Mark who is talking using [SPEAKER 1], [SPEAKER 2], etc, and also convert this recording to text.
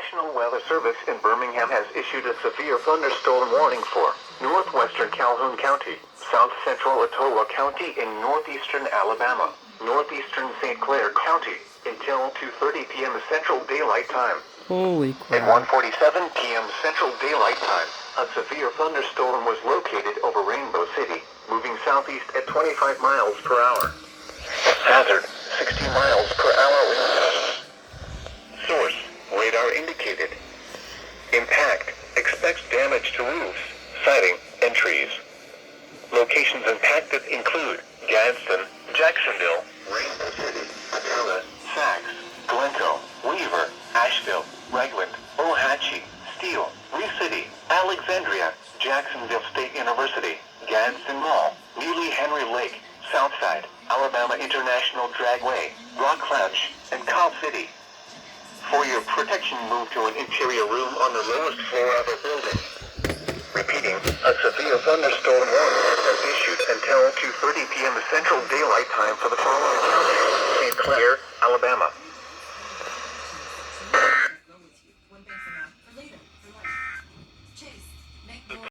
[SPEAKER 1] National Weather Service in Birmingham has issued a severe thunderstorm warning for northwestern Calhoun County, south central Etowah County in northeastern Alabama, northeastern St. Clair County until 2:30 p.m. Central Daylight Time.
[SPEAKER 2] Holy
[SPEAKER 1] At
[SPEAKER 2] crap.
[SPEAKER 1] 1:47 p.m. Central Daylight Time, a severe thunderstorm was located over Rainbow City, moving southeast at 25 miles per hour. Hazard, 60 miles per hour wind. Source, radar indicated. Impact, expects damage to roofs, siding, and trees. Locations impacted include Gadsden, Jacksonville, Rainbow City, Atala, Sachs, Glencoe, Weaver, Asheville, Ragland, Ohatchee, Steele, Reef City, Alexandria, Jacksonville State University, Gadsden Mall, Neely Henry Lake, Southside, Alabama International Dragway, Rock Lounge, and Cobb City. For your protection, move to an interior room on the lowest floor of a building. Repeating, a severe thunderstorm warning is issued until 2:30 p.m. Central Daylight Time for the following counties: St. Clair, Alabama,